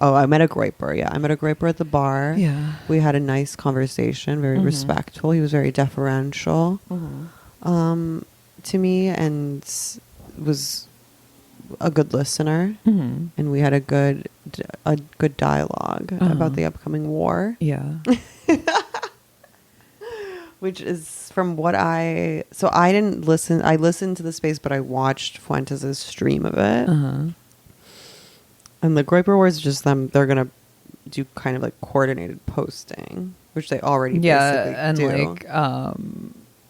Oh, I met a Groyper. Yeah, I met a Groyper at the bar. Yeah. We had a nice conversation, very respectful. He was very deferential to me and was a good listener. And we had a good dialogue about the upcoming war. Yeah. Which is from what I didn't listen. I listened to the space, but I watched Fuentes' stream of it. And the Groyper War is just them. They're going to do kind of like coordinated posting, which they already basically and do. like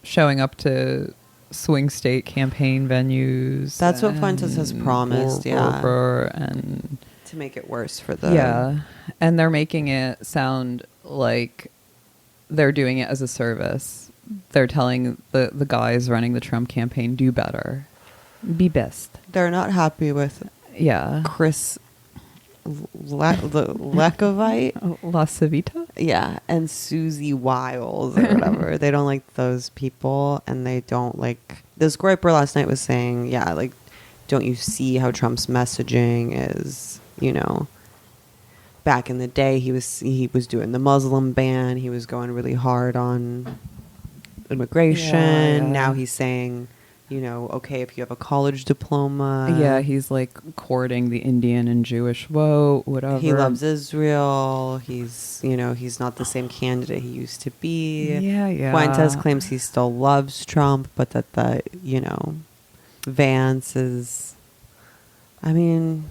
showing up to swing state campaign venues. That's what Fuentes has promised, and to make it worse for the... And they're making it sound like they're doing it as a service. They're telling the guys running the Trump campaign, do better. Be best. They're not happy with Chris Lekovite. La Civita? Yeah, and Susie Wiles or whatever. They don't like those people, and they don't like... This Groyper last night was saying, like, don't you see how Trump's messaging is, you know... Back in the day, he was doing the Muslim ban. He was going really hard on immigration. Yeah. Now he's saying, you know, okay, if you have a college diploma. Yeah, he's like courting the Indian and Jewish vote, whatever. He loves Israel. He's, you know, he's not the same candidate he used to be. Yeah. Fuentes claims he still loves Trump, but that you know, Vance is... I mean...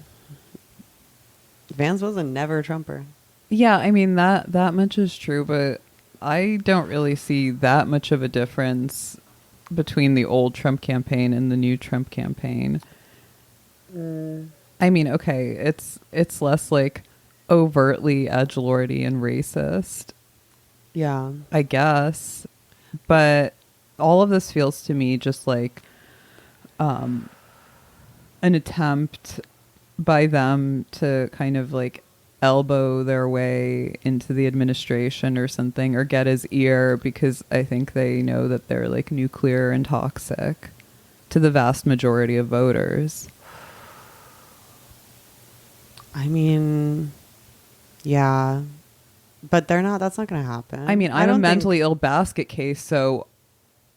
Vance was a never Trumper. Yeah, I mean, that much is true, but I don't really see that much of a difference between the old Trump campaign and the new Trump campaign. I mean, okay, it's less like overtly edgelordy and racist. Yeah. I guess. But all of this feels to me just like an attempt by them to kind of like elbow their way into the administration or something, or get his ear, because I think they know that they're like nuclear and toxic to the vast majority of voters. I mean, yeah, but they're not... That's not going to happen. I mean, I'm a mentally ill basket case, so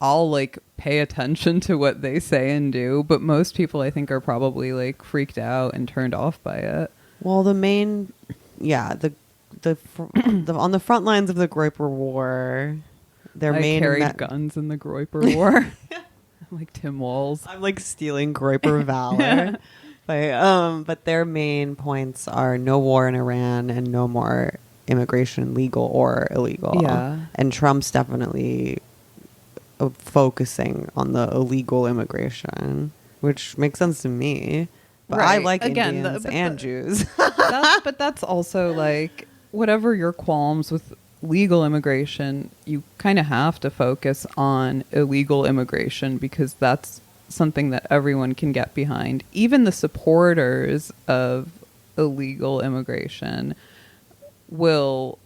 I'll like pay attention to what they say and do, but most people I think are probably like freaked out and turned off by it. Well, the main, the on the front lines of the Groyper War, their main carried guns in the Groyper War. Like Tim Walz. I'm like stealing Groyper valor. But their main points are no war in Iran and no more immigration, legal or illegal. Yeah. And Trump's definitely focusing on the illegal immigration, which makes sense to me. But right. I like Indians and Jews. But that's also like, whatever your qualms with legal immigration, you kind of have to focus on illegal immigration, because that's something that everyone can get behind. Even the supporters of illegal immigration will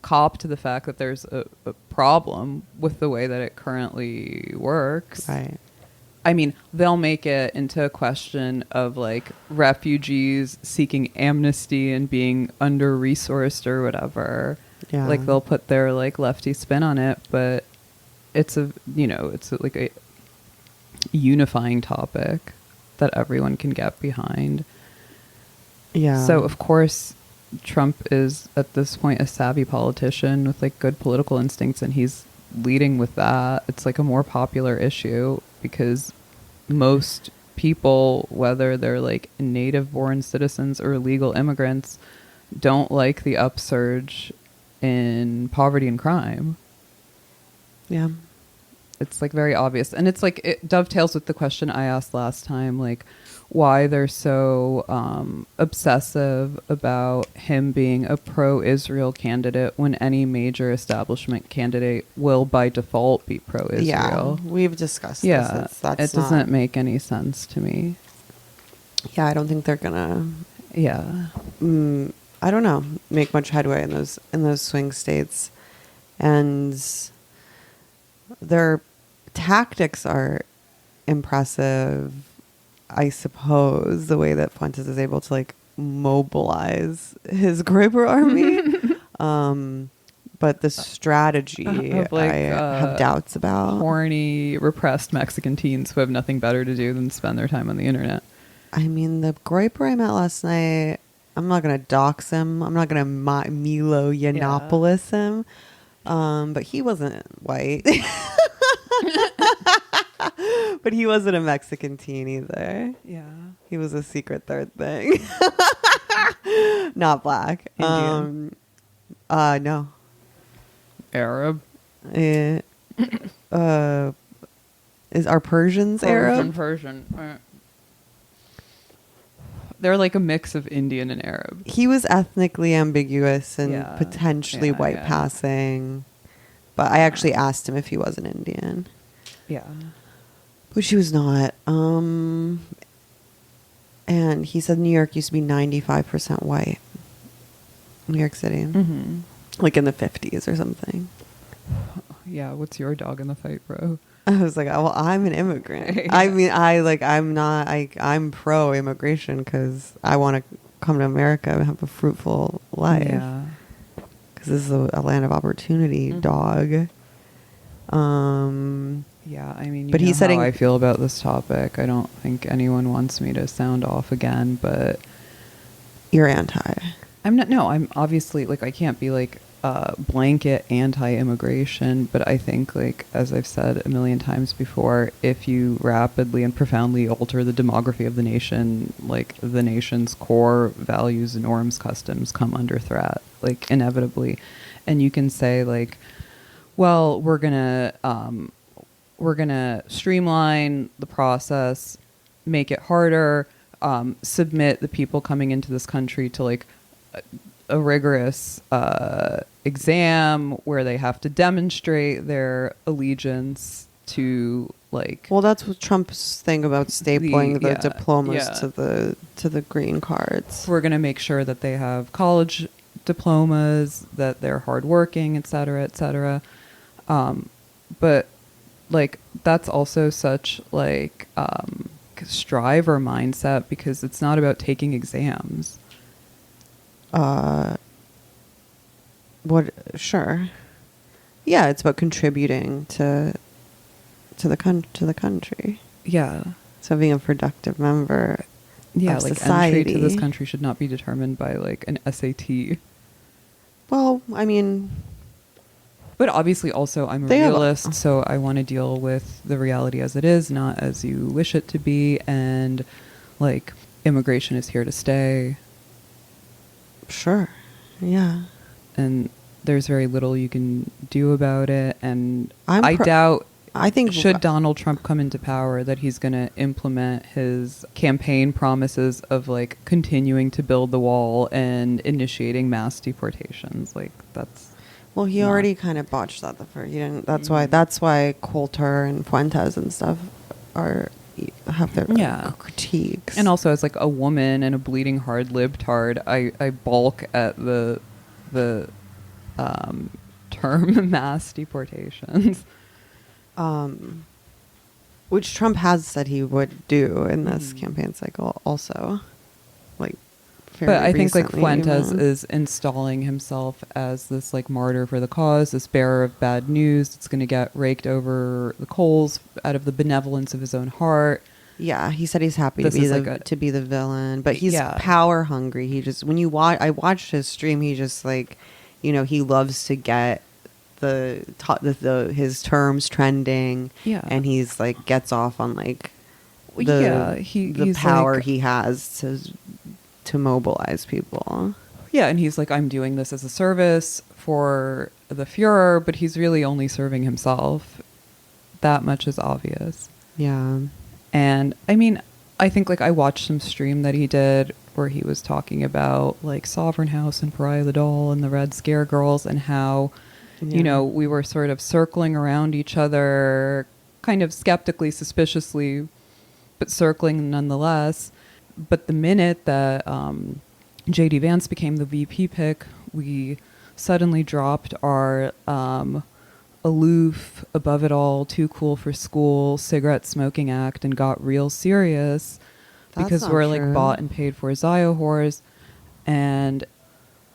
cop to the fact that there's a problem with the way that it currently works. Right. I mean, they'll make it into a question of like refugees seeking amnesty and being under-resourced or whatever. Yeah. Like they'll put their like lefty spin on it, but it's like a unifying topic that everyone can get behind. Yeah. So of course Trump is at this point a savvy politician with like good political instincts, and he's leading with that. It's like a more popular issue because most people, whether they're like native born citizens or legal immigrants, don't like the upsurge in poverty and crime. Yeah. It's like very obvious. And it's like, it dovetails with the question I asked last time, like why they're so obsessive about him being a pro-Israel candidate when any major establishment candidate will by default be pro-Israel. Yeah, we've discussed this. It doesn't make any sense to me. Yeah, I don't think they're gonna. Yeah, I don't know. Make much headway in those swing states, and their tactics are impressive. I suppose the way that Fuentes is able to like mobilize his Groyper army. But the strategy of like, I have doubts about. Horny, repressed Mexican teens who have nothing better to do than spend their time on the internet. I mean, the Groyper I met last night, I'm not going to dox him. I'm not going to Milo Yiannopoulos him. But he wasn't white. But he wasn't a Mexican teen either. Yeah. He was a secret third thing. Not black. Indian. No. Arab. Is our Persians Arab? Persian. They're like a mix of Indian and Arab. He was ethnically ambiguous and Yeah. potentially Yeah, white yeah. passing. But I actually asked him if he was an Indian. Yeah. Which he was not. And he said New York used to be 95% white. New York City. Mm-hmm. Like in the 50s or something. Yeah. What's your dog in the fight, bro? I was like, well, I'm an immigrant. Yeah. I mean, I'm pro immigration because I want to come to America and have a fruitful life. Yeah. Because this is a land of opportunity, Mhm. dog. Yeah, I mean, But he said how I feel about this topic. I don't think anyone wants me to sound off again, but you're anti. I'm not. No, I'm obviously like I can't be like blanket anti-immigration, but I think like as I've said a million times before, if you rapidly and profoundly alter the demography of the nation, like the nation's core values, norms, customs come under threat, like inevitably, and you can say like, well, we're gonna streamline the process, make it harder, submit the people coming into this country to like a rigorous exam where they have to demonstrate their allegiance to like. Well, that's what Trump's thing about stapling the diplomas yeah. to the green cards. We're going to make sure that they have college diplomas, that they're hardworking, et cetera, et cetera. But like that's also such like striver mindset because it's not about taking exams. Sure. Yeah, it's about contributing to the country. Yeah. So being a productive member Yeah, of like society. entry to this country should not be determined by like an SAT. Well, I mean, but obviously also I'm a They have a- realist, so I want to deal with the reality as it is, not as you wish it to be, and like immigration is here to stay. sure. Yeah. And there's very little you can do about it, and I'm I doubt I think should Donald Trump come into power that he's going to implement his campaign promises of like continuing to build the wall and initiating mass deportations. Like that's Well, he already kind of botched that the first. He didn't. That's why Coulter and Fuentes and stuff have their critiques. And also as like a woman and a bleeding heart libtard, I balk at the term mass deportations. Which Trump has said he would do in this campaign cycle also. Like But I think like recently, Fuentes even. is installing himself as this like martyr for the cause, this bearer of bad news that's going to get raked over the coals out of the benevolence of his own heart. Yeah, he said he's happy This is to be the villain, but he's Yeah. power hungry. He just I watched his stream. He just like, he loves to get his terms trending. Yeah. And he's like gets off on like he's power like, he has to mobilize people. Yeah, and he's like, I'm doing this as a service for the Fuhrer, but he's really only serving himself. That much is obvious. Yeah. And I mean, I think like I watched some stream that he did where he was talking about like Sovereign House and Pariah the Doll and the Red Scare Girls and how, we were sort of circling around each other, kind of skeptically, suspiciously, but circling nonetheless. But the minute that J.D. Vance became the VP pick, we suddenly dropped our aloof, above it all, too cool for school, cigarette smoking act and got real serious That's because not we're like true. bought and paid for Zio whores. And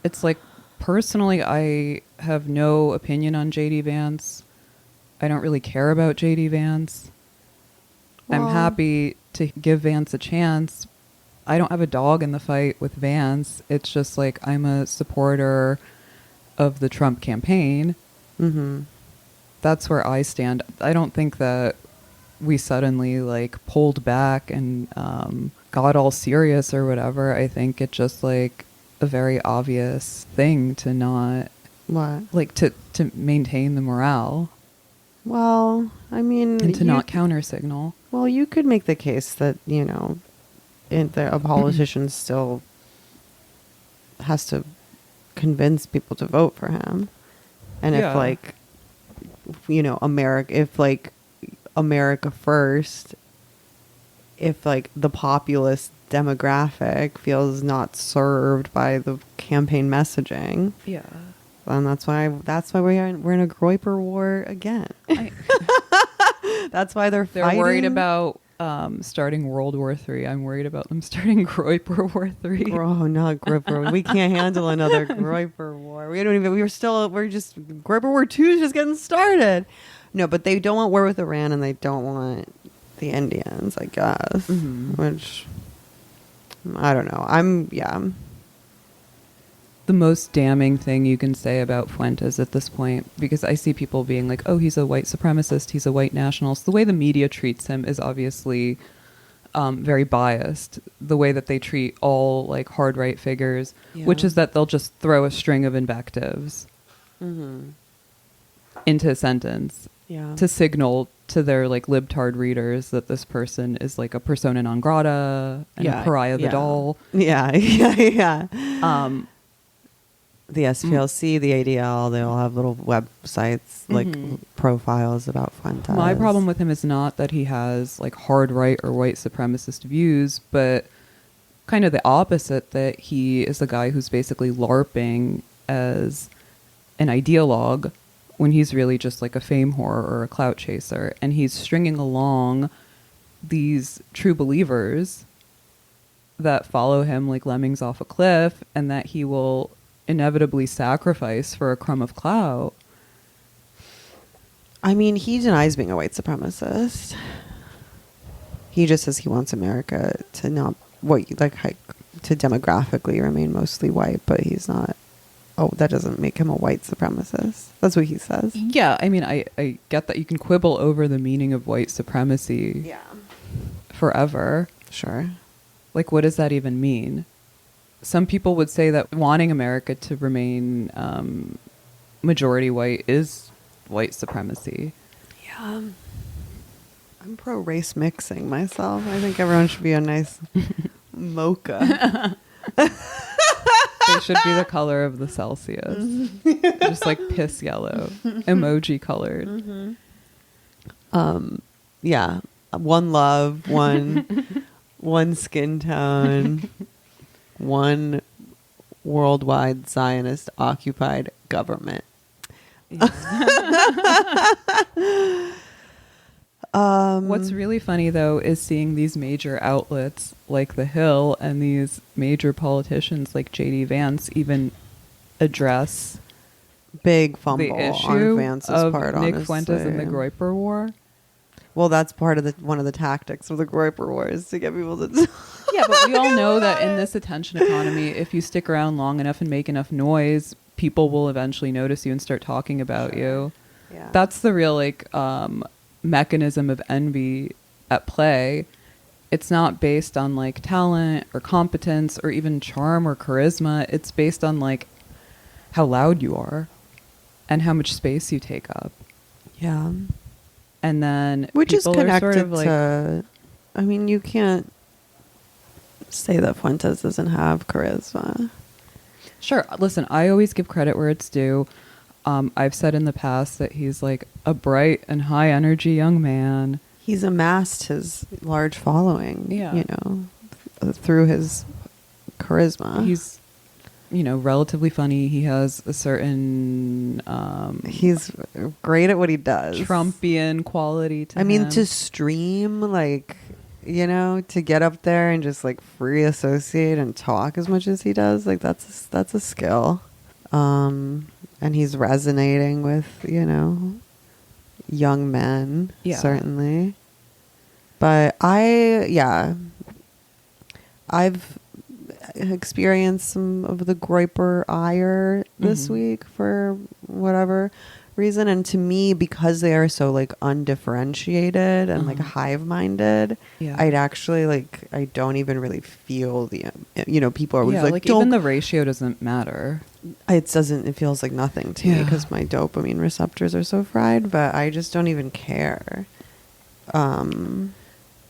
it's like, personally, I have no opinion on JD Vance. I don't really care about JD Vance. I'm Well- happy to give Vance a chance. I don't have a dog in the fight with Vance. It's just like, I'm a supporter of the Trump campaign. Mm-hmm. That's where I stand. I don't think that we suddenly like pulled back and got all serious or whatever. I think it's just like a very obvious thing to not What? like to maintain the morale Well, I mean, and to not counter signal. Well, you could make the case that, you know, a politician still has to convince people to vote for him. And Yeah. if, like, you know, America first, if, like, the populist demographic feels not served by the campaign messaging, Yeah. then that's why we're in a Groyper war again. That's why they're fighting. worried about starting World War III. I'm worried about them starting Groyper War III. Oh, not Groyper. We can't handle another Groyper war. Groyper War II is just getting started. No, but they don't want war with Iran, and they don't want the Indians, I guess. Mm-hmm. Which, I don't know. The most damning thing you can say about Fuentes at this point, because I see people being like, oh, he's a white supremacist, he's a white nationalist. The way the media treats him is obviously very biased. The way that they treat all like hard right figures, which is that they'll just throw a string of invectives into a sentence to signal to their like libtard readers that this person is like a persona non grata and a pariah the doll. Yeah. The SPLC, the ADL, they all have little websites, like profiles about Fuentes. My problem with him is not that he has like hard right or white supremacist views, but kind of the opposite, that he is the guy who's basically LARPing as an ideologue when he's really just like a fame whore or a clout chaser. And he's stringing along these true believers that follow him like lemmings off a cliff, and that he will inevitably sacrifice for a crumb of clout. I mean, he denies being a white supremacist. He just says he wants America to not to demographically remain mostly white, but he's not. Oh, that doesn't make him a white supremacist. That's what he says. Yeah, I mean, I get that you can quibble over the meaning of white supremacy forever. Sure. Like, what does that even mean? Some people would say that wanting America to remain majority white is white supremacy. Yeah. I'm pro race mixing myself. I think everyone should be a nice mocha. They should be the color of the Celsius. Just like piss yellow. Emoji colored. Yeah. One love, one skin tone, one worldwide Zionist occupied government. What's really funny, though, is seeing these major outlets like The Hill and these major politicians like JD Vance even address big fumble the issue on Vance's of part, Nick honestly. Fuentes and the Groyper War. Well, that's part of one of the tactics of the Groyper War is to get people to. Yeah, but we all know that in this attention economy, if you stick around long enough and make enough noise, people will eventually notice you and start talking about you. Yeah. That's the real mechanism of envy at play. It's not based on like talent or competence or even charm or charisma. It's based on like how loud you are and how much space you take up. Yeah. And then which is people are connected sort of like, to. I mean, you can't say that Fuentes doesn't have charisma. Sure. Listen, I always give credit where it's due. I've said in the past that he's like a bright and high energy young man. He's amassed his large following, through his charisma. He's, relatively funny. He has a certain... he's great at what he does. Trumpian quality to him. I mean, to stream, you know, to get up there and just like free associate and talk as much as he does, like that's a skill. And he's resonating with, you know, young men, certainly. But I've experienced some of the Groyper ire this week for whatever reason. And to me, because they are so like undifferentiated and like hive-minded, I'd actually like, I don't even really feel the, you know, people are always like don't, even the ratio doesn't matter. It feels like nothing to me because my dopamine receptors are so fried, but I just don't even care.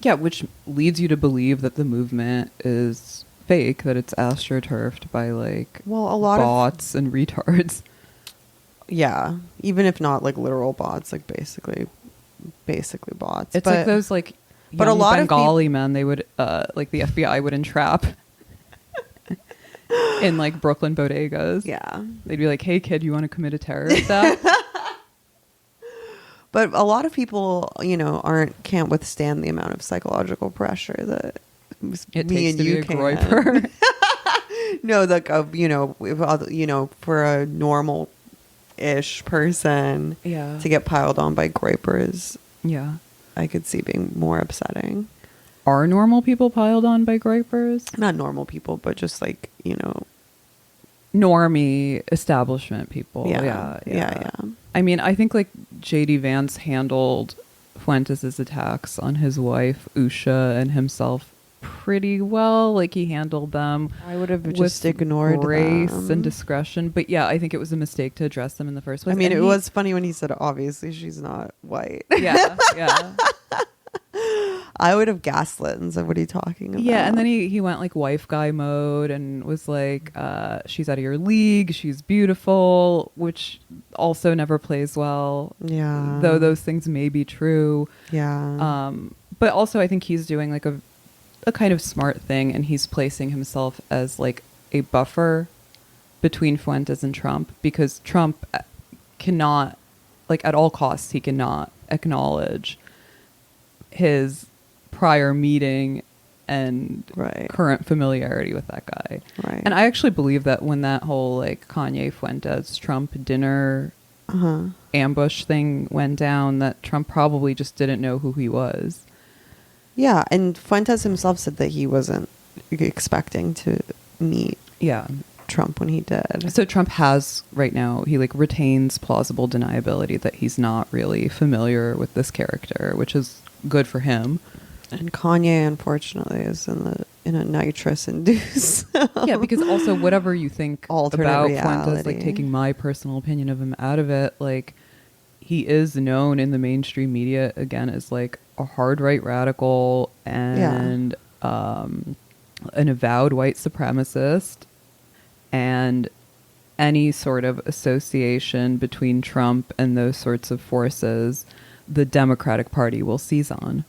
Which leads you to believe that the movement is fake, that it's astroturfed by like a lot bots and retards. Yeah, even if not like literal bots, like basically bots. It's like those like young a lot Bengali men they would like the FBI would entrap in like Brooklyn bodegas. Yeah, they'd be like, "Hey kid, you want to commit a terrorist act?" But a lot of people, you know, can't withstand the amount of psychological pressure that it me takes and to you be a can. Groyper. No, like you know, for a normal-ish person, to get piled on by Groypers, I could see being more upsetting. Are normal people piled on by Groypers? Not normal people, but just like, you know, normie establishment people. Yeah. I mean, I think like JD Vance handled Fuentes' attacks on his wife Usha and himself pretty well. Like he handled them. I would have just ignored grace them. and discretion. But yeah, I think it was a mistake to address them in the first place. I mean, it was funny when he said, "Obviously, she's not white." Yeah. I would have gaslit and said, "What are you talking about?" Yeah, and then he went like wife guy mode and was like, she's out of your league, she's beautiful, which also never plays well. Yeah. Though those things may be true. Yeah. But also I think he's doing like a kind of smart thing, and he's placing himself as like a buffer between Fuentes and Trump, because Trump cannot, like at all costs, he cannot acknowledge his prior meeting and current familiarity with that guy. Right. And I actually believe that when that whole like Kanye Fuentes Trump dinner ambush thing went down, that Trump probably just didn't know who he was. Yeah, and Fuentes himself said that he wasn't expecting to meet Trump when he did. So Trump has right now, he like retains plausible deniability that he's not really familiar with this character, which is good for him. And Kanye, unfortunately, is in a nitrous induced. Yeah, because also whatever you think alternate about reality. Fuentes, like taking my personal opinion of him out of it, like he is known in the mainstream media again as like a hard right radical and an avowed white supremacist, and any sort of association between Trump and those sorts of forces the Democratic Party will seize on.